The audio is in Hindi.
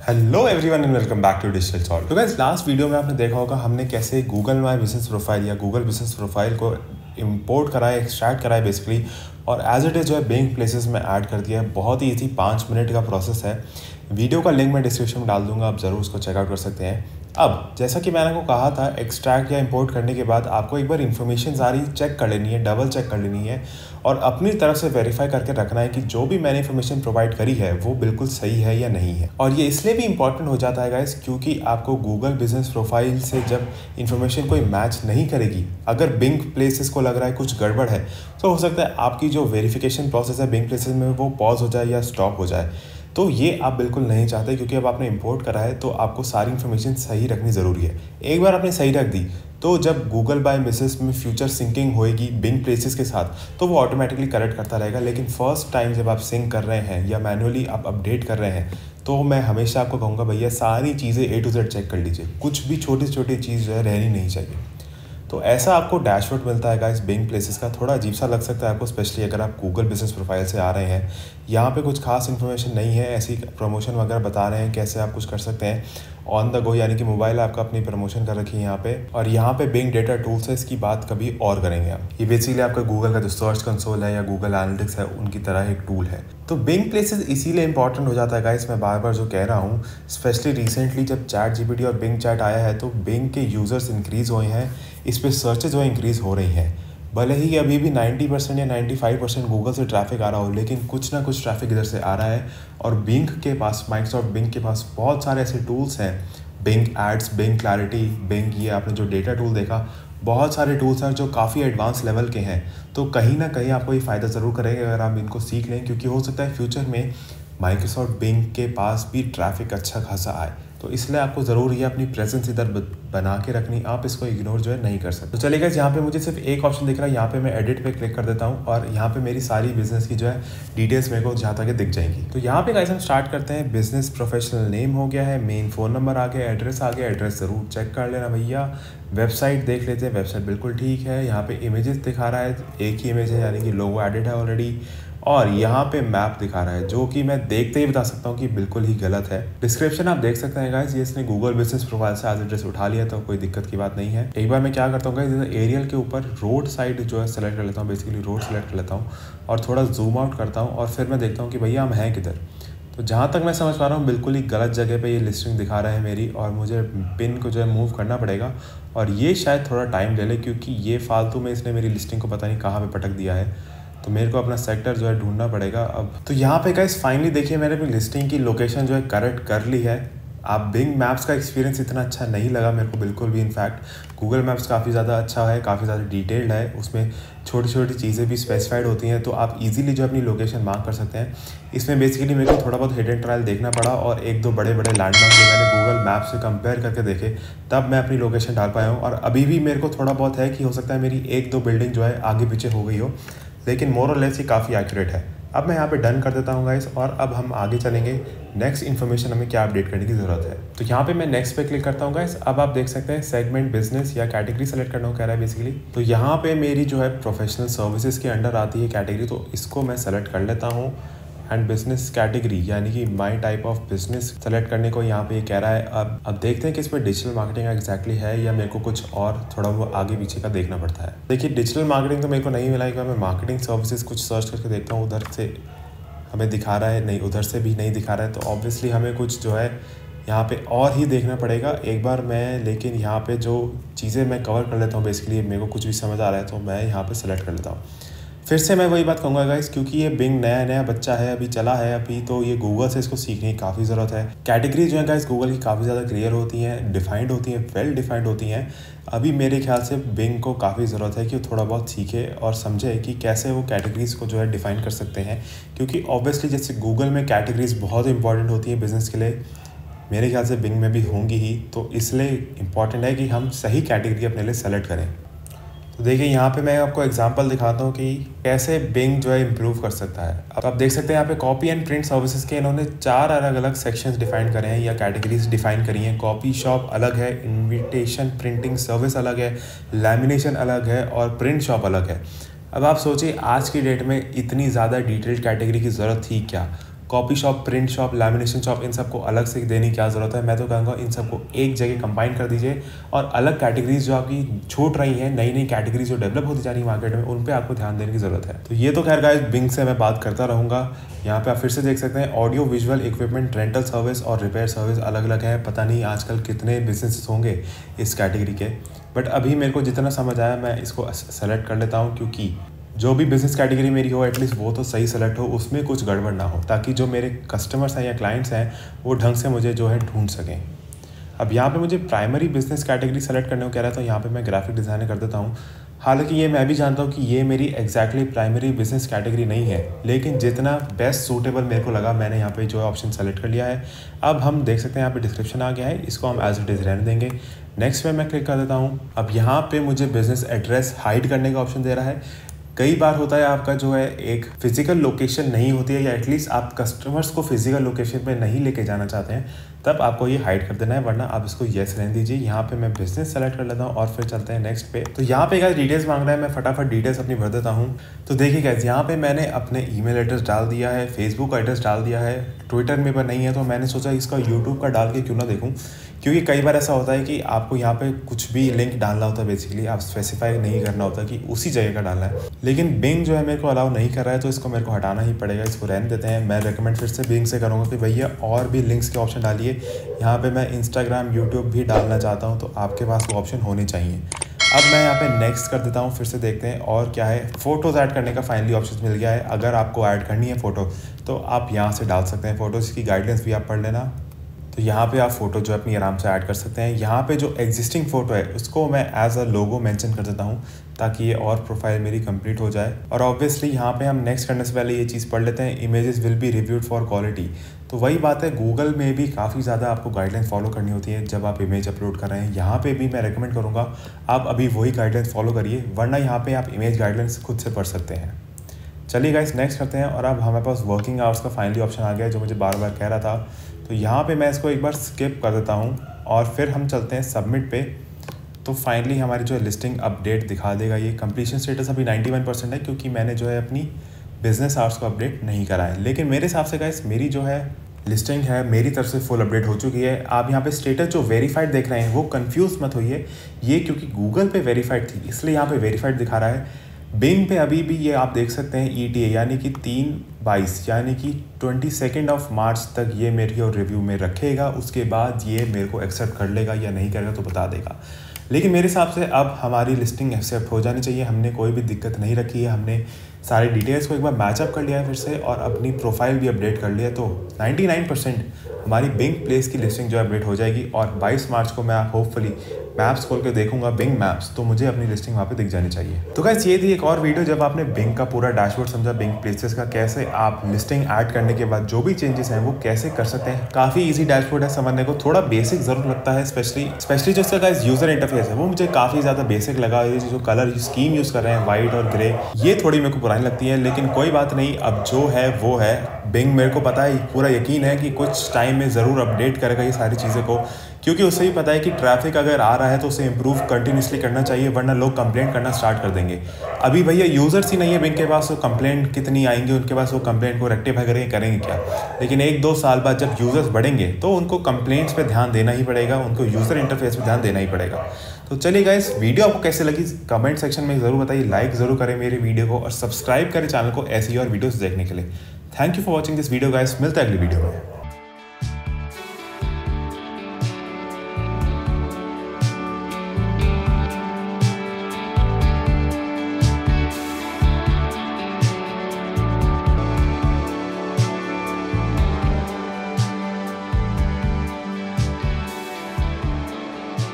Hello everyone and welcome back to digital solve. तो गाइस लास्ट वीडियो में आपने देखा होगा हमने कैसे गूगल माई बिजनेस प्रोफाइल या गूगल बिजनेस प्रोफाइल को इंपोर्ट कराया, एक्सट्रैक्ट कराया बेसिकली, और एज इट इज़ जो है बिंग प्लेसेस में ऐड कर दिया है। बहुत ही इजी 5 मिनट का प्रोसेस है। वीडियो का लिंक मैं डिस्क्रिप्शन में डाल दूंगा, आप ज़रूर उसको चेकआउट कर सकते हैं। अब जैसा कि मैंने आपको कहा था, एक्सट्रैक्ट या इंपोर्ट करने के बाद आपको एक बार इन्फॉर्मेशन सारी चेक कर लेनी है, डबल चेक कर लेनी है और अपनी तरफ से वेरीफाई करके रखना है कि जो भी मैंने इन्फॉर्मेशन प्रोवाइड करी है वो बिल्कुल सही है या नहीं है। और ये इसलिए भी इंपॉर्टेंट हो जाता है गाइस क्योंकि आपको गूगल बिजनेस प्रोफाइल से जब इन्फॉर्मेशन कोई मैच नहीं करेगी, अगर बिंग प्लेसेस को लग रहा है कुछ गड़बड़ है, तो हो सकता है आपकी जो वेरिफिकेशन प्रोसेस है बिंग प्लेसेस में वो पॉज हो जाए या स्टॉप हो जाए। तो ये आप बिल्कुल नहीं चाहते क्योंकि अब आपने इंपोर्ट करा है तो आपको सारी इन्फॉर्मेशन सही रखनी ज़रूरी है। एक बार आपने सही रख दी तो जब गूगल बाय बिजनेस में फ्यूचर सिंकिंग होएगी बिंग प्लेसेस के साथ तो वो ऑटोमेटिकली करेक्ट करता रहेगा। लेकिन फर्स्ट टाइम जब आप सिंक कर रहे हैं या मैनुअली आप अपडेट कर रहे हैं तो मैं हमेशा आपको कहूँगा भैया सारी चीज़ें A to Z चेक कर लीजिए, कुछ भी छोटी छोटी चीज़ जो है रहनी नहीं चाहिए। तो ऐसा आपको डैशबोर्ड मिलता है गाइस बिंग प्लेसेस का। थोड़ा अजीब सा लग सकता है आपको, स्पेशली अगर आप गूगल बिजनेस प्रोफाइल से आ रहे हैं। यहाँ पे कुछ खास इन्फॉर्मेशन नहीं है, ऐसी प्रमोशन वगैरह बता रहे हैं कैसे आप कुछ कर सकते हैं ऑन द गो, यानी कि मोबाइल आपका अपनी प्रमोशन कर रखी है यहाँ पे। और यहाँ पे बिंग डेटा टूल्स है, इसकी बात कभी और करेंगे हम। ये बेसिकली आपका गूगल का जो सर्च कंसोल है या गूगल एनालिटिक्स है उनकी तरह एक टूल है। तो बिंग प्लेसेस इसीलिए इंपॉर्टेंट हो जाता है गाइस, मैं बार बार जो कह रहा हूँ। स्पेशली रिसेंटली जब चैट जीपीटी और बिंग चैट आया है तो बिंग के यूज़र्स इंक्रीज़ हुए हैं, इस पर सर्चेज जो इंक्रीज़ हो रही हैं। भले ही अभी भी 90% या 95% गूगल से ट्रैफिक आ रहा हो, लेकिन कुछ ना कुछ ट्रैफिक इधर से आ रहा है। और बिंग के पास, माइक्रोसॉफ्ट बिंग के पास बहुत सारे ऐसे टूल्स हैं, Bing ads, Bing clarity, Bing, ये आपने जो डेटा टूल देखा, बहुत सारे टूल्स हैं जो काफ़ी एडवांस लेवल के हैं। तो कहीं ना कहीं आपको ये फ़ायदा ज़रूर करेगा अगर आप इनको सीख लें, क्योंकि हो सकता है फ्यूचर में माइक्रोसॉफ्ट बिंग के पास भी ट्रैफिक अच्छा खासा आए। तो इसलिए आपको ज़रूर ये अपनी प्रेजेंस इधर बना के रखनी, आप इसको इग्नोर जो है नहीं कर सकते। तो चलिए यहाँ पे मुझे सिर्फ एक ऑप्शन दिख रहा है, यहाँ पे मैं एडिट पे क्लिक कर देता हूँ और यहाँ पे मेरी सारी बिजनेस की जो है डिटेल्स मेरे को जहाँ तक दिख जाएंगी। तो यहाँ पे गाइस हम स्टार्ट करते हैं। बिजनेस प्रोफेशनल नेम हो गया है, मेन फ़ोन नंबर आ गया, एड्रेस आ गया, एड्रेस ज़रूर चेक कर लेना भैया। वेबसाइट देख लेते हैं, वेबसाइट बिल्कुल ठीक है। यहाँ पे इमेजेस दिखा रहा है, एक ही इमेज है यानी कि लोगो एडिट है ऑलरेडी। और यहाँ पे मैप दिखा रहा है जो कि मैं देखते ही बता सकता हूँ कि बिल्कुल ही गलत है। डिस्क्रिप्शन आप देख सकते हैं गाइस, ये इसने गूगल बिजनेस प्रोफाइल से आज एड्रेस उठा लिया तो कोई दिक्कत की बात नहीं है। एक बार मैं क्या करता हूँ गाइस, एरियल के ऊपर रोड साइड जो है सेलेक्ट कर लेता हूँ, बेसिकली रोड सेलेक्ट कर लेता हूँ और थोड़ा जूम आउट करता हूँ और फिर मैं देखता हूँ कि भैया हम हैं किधर। तो जहाँ तक मैं समझ पा रहा हूँ बिल्कुल ही गलत जगह पे ये लिस्टिंग दिखा रहे हैं मेरी, और मुझे पिन को जो है मूव करना पड़ेगा और ये शायद थोड़ा टाइम ले ले क्योंकि ये फालतू में इसने मेरी लिस्टिंग को पता नहीं कहाँ पे पटक दिया है। तो मेरे को अपना सेक्टर जो है ढूंढना पड़ेगा अब। तो यहाँ पे गाइस फाइनली देखिए मैंने अपनी लिस्टिंग की लोकेशन जो है करेक्ट कर ली है। आप बिंग मैप्स का एक्सपीरियंस इतना अच्छा नहीं लगा मेरे को बिल्कुल भी। इनफैक्ट गूगल मैप्स काफ़ी ज़्यादा अच्छा है, काफ़ी ज़्यादा डिटेल्ड है, उसमें छोटी छोटी चीज़ें भी स्पेसिफाइड होती हैं तो आप इजीली जो अपनी लोकेशन मार्क कर सकते हैं। इसमें बेसिकली मेरे को थोड़ा बहुत हिट एंड ट्रायल देखना पड़ा और एक दो बड़े बड़े लैंडमार्क जो मैंने गूगल मैप से कंपेयर करके देखे तब मैं अपनी लोकेशन डाल पाया हूँ। और अभी भी मेरे को थोड़ा बहुत है कि हो सकता है मेरी एक दो बिल्डिंग जो है आगे पीछे हो गई हो, लेकिन मोर और लेस ये काफ़ी एक्यूरेट है। अब मैं यहाँ पे डन कर देता हूँ गाइस और अब हम आगे चलेंगे। नेक्स्ट इन्फॉर्मेशन हमें क्या अपडेट करने की ज़रूरत है, तो यहाँ पे मैं नेक्स्ट पे क्लिक करता हूँ गाइस। अब आप देख सकते हैं सेगमेंट बिजनेस या कैटेगरी सेलेक्ट करना कह रहा है बेसिकली। तो यहाँ पे मेरी जो है प्रोफेशनल सर्विसेज के अंडर आती है कैटेगरी, तो इसको मैं सेलेक्ट कर लेता हूँ। एंड बिजनेस कैटेगरी यानी कि माई टाइप ऑफ बिजनेस सेलेक्ट करने को यहाँ पे ये कह रहा है। अब देखते हैं कि इसमें डिजिटल मार्केटिंग एग्जैक्टली है या मेरे को कुछ और थोड़ा वो आगे पीछे का देखना पड़ता है। देखिए डिजिटल मार्केटिंग तो मेरे को नहीं मिला है, मैं मार्केटिंग सर्विसेज कुछ सर्च करके देखता हूँ, उधर से हमें दिखा रहा है, नहीं उधर से भी नहीं दिखा रहा है। तो ऑब्वियसली हमें कुछ जो है यहाँ पे और ही देखना पड़ेगा एक बार मैं। लेकिन यहाँ पे जो चीज़ें मैं कवर कर लेता हूँ बेसिकली, मेरे को कुछ भी समझ आ रहा है तो मैं यहाँ पे सेलेक्ट कर लेता हूँ। फिर से मैं वही बात कहूँगा गाइस, क्योंकि ये बिंग नया नया बच्चा है, अभी चला है अभी, तो ये गूगल से इसको सीखने की काफ़ी ज़रूरत है। कैटेगरी जो है गाइस गूगल की काफ़ी ज़्यादा क्लियर होती हैं, डिफाइंड होती हैं, वेल डिफाइंड होती हैं। अभी मेरे ख्याल से बिंग को काफ़ी ज़रूरत है कि वो थोड़ा बहुत सीखे और समझे कि कैसे वो कैटेगरीज़ को जो है डिफ़ाइन कर सकते हैं, क्योंकि ऑब्वियसली जैसे गूगल में कैटेगरीज़ बहुत इंपॉर्टेंट होती हैं बिज़नेस के लिए, मेरे ख्याल से बिंग में भी होंगी ही। तो इसलिए इम्पॉर्टेंट है कि हम सही कैटेगरी अपने लिए सेलेक्ट करें। तो देखिए यहाँ पे मैं आपको एग्जांपल दिखाता हूँ कि कैसे बिंग जो है इम्प्रूव कर सकता है। अब आप देख सकते हैं यहाँ पे कॉपी एंड प्रिंट सर्विसेज के इन्होंने 4 अलग अलग सेक्शंस डिफाइन करे हैं या कैटेगरीज डिफाइन करी हैं। कॉपी शॉप अलग है, इन्विटेशन प्रिंटिंग सर्विस अलग है, लैमिनेशन अलग है और प्रिंट शॉप अलग है। अब आप सोचिए आज की डेट में इतनी ज़्यादा डिटेल्ड कैटेगरी की ज़रूरत थी क्या? Copy shop, print shop, lamination shop, इन सबको अलग से देने की क्या ज़रूरत है। मैं तो कहूँगा इन सबको एक जगह कंबाइन कर दीजिए और अलग कैटेगरीज जो आपकी छूट रही हैं, नई नई कैटेगरीज जो डेवलप होती जा रही है मार्केट में, उन पे आपको ध्यान देने की ज़रूरत है। तो ये तो खैर गाइस बिंग से मैं बात करता रहूँगा। यहाँ पे आप फिर से देख सकते हैं audio visual equipment rental service और रिपेयर सर्विस अलग अलग है। पता नहीं आजकल कितने बिजनेस होंगे इस कैटेगरी के, बट अभी मेरे को जितना समझ आया मैं इसको सेलेक्ट कर लेता हूँ, क्योंकि जो भी बिज़नेस कैटेगरी मेरी हो एटलीस्ट वो तो सही सेलेक्ट हो, उसमें कुछ गड़बड़ ना हो, ताकि जो मेरे कस्टमर्स हैं या क्लाइंट्स हैं वो ढंग से मुझे जो है ढूंढ सकें। अब यहाँ पे मुझे प्राइमरी बिजनेस कैटेगरी सेलेक्ट करने को कह रहा है, तो यहाँ पे मैं ग्राफिक डिज़ाइनर कर देता हूँ। हालांकि ये मैं भी जानता हूँ कि ये मेरी एग्जैक्टली प्राइमरी बिजनेस कैटेगरी नहीं है, लेकिन जितना बेस्ट सूटेबल मेरे को लगा मैंने यहाँ पे जो ऑप्शन सेलेक्ट कर लिया है। अब हम देख सकते हैं यहाँ पे डिस्क्रिप्शन आ गया है, इसको हम एज इट इज़ रहने देंगे। नेक्स्ट पे मैं क्लिक कर देता हूँ। अब यहाँ पे मुझे बिजनेस एड्रेस हाइड करने का ऑप्शन दे रहा है। कई बार होता है आपका जो है एक फिजिकल लोकेशन नहीं होती है, या एटलीस्ट आप कस्टमर्स को फिजिकल लोकेशन पे नहीं लेके जाना चाहते हैं, तब आपको ये हाइड कर देना है, वरना आप इसको येस रहने दीजिए। यहाँ पे मैं बिजनेस सेलेक्ट कर लेता हूँ और फिर चलते हैं नेक्स्ट पे। तो यहाँ पे गाइस डिटेल्स मांग रहा है, मैं फटाफट डिटेल्स अपनी भर देता हूँ। तो देखिए गाइस यहाँ पे मैंने अपने ईमेल एड्रेस डाल दिया है, फेसबुक एड्रेस डाल दिया है, ट्विटर में पर नहीं है, तो मैंने सोचा इसका यूट्यूब का डाल के क्यों ना देखूँ, क्योंकि कई बार ऐसा होता है कि आपको यहाँ पे कुछ भी लिंक डालना होता है, बेसिकली आप स्पेसिफाई नहीं करना होता कि उसी जगह का डालना है। लेकिन बिंग जो है मेरे को अलाउ नहीं कर रहा है, तो इसको मेरे को हटाना ही पड़ेगा, इसको रहने देते हैं। मैं रेकमेंड फिर से बिंग से करूँगा कि भैया और भी लिंक्स के ऑप्शन डालिए। यहाँ पे मैं इंस्टाग्राम, यूट्यूब भी डालना चाहता हूँ, तो आपके पास वो ऑप्शन होने चाहिए। अब मैं यहाँ पे नेक्स्ट कर देता हूँ, फिर से देखते हैं और क्या है। फ़ोटोज़ ऐड करने का फाइनली ऑप्शन मिल गया है। अगर आपको ऐड करनी है फ़ोटो तो आप यहाँ से डाल सकते हैं फ़ोटोज़ की गाइडलाइंस भी आप पढ़ लेना। तो यहाँ पे आप फ़ोटो जो अपनी आराम से ऐड कर सकते हैं। यहाँ पे जो एग्जिस्टिंग फ़ोटो है उसको मैं एज अ लोगो मेंशन कर देता हूँ, ताकि ये और प्रोफाइल मेरी कंप्लीट हो जाए। और ऑब्वियसली यहाँ पे हम नेक्स्ट करने से पहले ये चीज़ पढ़ लेते हैं, images will be reviewed for quality. तो वही बात है, गूगल में भी काफ़ी ज़्यादा आपको गाइडलाइन फॉलो करनी होती है जब आप इमेज अपलोड कर रहे हैं। यहाँ पे भी मैं रेकमेंड करूँगा आप अभी वही गाइडलाइंस फॉलो करिए, वरना यहाँ पे आप इमेज गाइडलाइंस खुद से पढ़ सकते हैं। चलिए गाइस नेक्स्ट करते हैं। और अब हमारे पास वर्किंग आवर्स का फाइनली ऑप्शन आ गया है, जो मुझे बार बार कह रहा था। तो यहाँ पे मैं इसको एक बार स्किप कर देता हूँ और फिर हम चलते हैं सबमिट पे। तो फाइनली हमारी जो है लिस्टिंग अपडेट दिखा देगा। ये कंप्लीशन स्टेटस अभी 91% है, क्योंकि मैंने जो है अपनी बिजनेस आवर्स को अपडेट नहीं करा है। लेकिन मेरे हिसाब से गाइस मेरी जो है लिस्टिंग है मेरी तरफ से फुल अपडेट हो चुकी है। आप यहाँ पे स्टेटस जो वेरीफाइड देख रहे हैं वो कंफ्यूज मत होइए, ये क्योंकि गूगल पे वेरीफाइड थी इसलिए यहाँ पे वेरीफाइड दिखा रहा है। बिंग पे अभी भी ये आप देख सकते हैं ETA यानी कि 3/22 यानी कि 22 मार्च तक ये मेरी और रिव्यू में रखेगा। उसके बाद ये मेरे को एक्सेप्ट कर लेगा या नहीं करेगा तो बता देगा। लेकिन मेरे हिसाब से अब हमारी लिस्टिंग एक्सेप्ट हो जानी चाहिए। हमने कोई भी दिक्कत नहीं रखी है, हमने सारी डिटेल्स को एक बार मैचअप कर लिया है फिर से, और अपनी प्रोफाइल भी अपडेट कर लिया। तो 99% हमारी बिंग प्लेस की लिस्टिंग जो अपडेट हो जाएगी। और 22 मार्च को मैं होपफुली मैप्स खोल के देखूंगा बिंग मैप्स, तो मुझे अपनी लिस्टिंग वहाँ पे दिख जानी चाहिए। तो गाइस ये थी एक और वीडियो जब आपने बिंग का पूरा डैशबोर्ड समझा, बिंग प्लेसेस का कैसे आप लिस्टिंग ऐड करने के बाद जो भी चेंजेस हैं वो कैसे कर सकते हैं। काफ़ी ईजी डैशबोर्ड है समझने को, थोड़ा बेसिक ज़रूर लगता है, स्पेशली जो इसका गाइस यूज़र इंटरफेस है वो मुझे काफ़ी ज़्यादा बेसिक लगा। ये जो कलर स्कीम यूज़ कर रहे हैं वाइट और ग्रे, ये थोड़ी मेरे को पुरानी लगती है, लेकिन कोई बात नहीं, अब जो है वो है। बिंग मेरे को पता है, पूरा यकीन है कि कुछ टाइम में ज़रूर अपडेट करेगा ये सारी चीज़ों को, क्योंकि उसे भी पता है कि ट्रैफिक अगर आ रहा है तो उसे इम्प्रूव कंटिन्यूसली करना चाहिए, वरना लोग कंप्लेंट करना स्टार्ट कर देंगे। अभी भैया यूज़र्स ही नहीं है बिंग के पास, तो कंप्लेंट कितनी आएंगे उनके पास, वो कंप्लेंट को रेक्टिफाई करेंगे क्या। लेकिन 1-2 साल बाद जब यूज़र्स बढ़ेंगे तो उनको कंप्लेंट्स पे ध्यान देना ही पड़ेगा, उनको यूज़र इंटरफेस पे ध्यान देना ही पड़ेगा। तो चलिए गाइस वीडियो आपको कैसे लगी कमेंट सेक्शन में ज़रूर बताइए, लाइक ज़रूर करें मेरे वीडियो को और सब्सक्राइब करें चैनल को ऐसी और वीडियोज़ देखने के लिए। Thank you for watching this video guys, मिलता है अगली वीडियो में।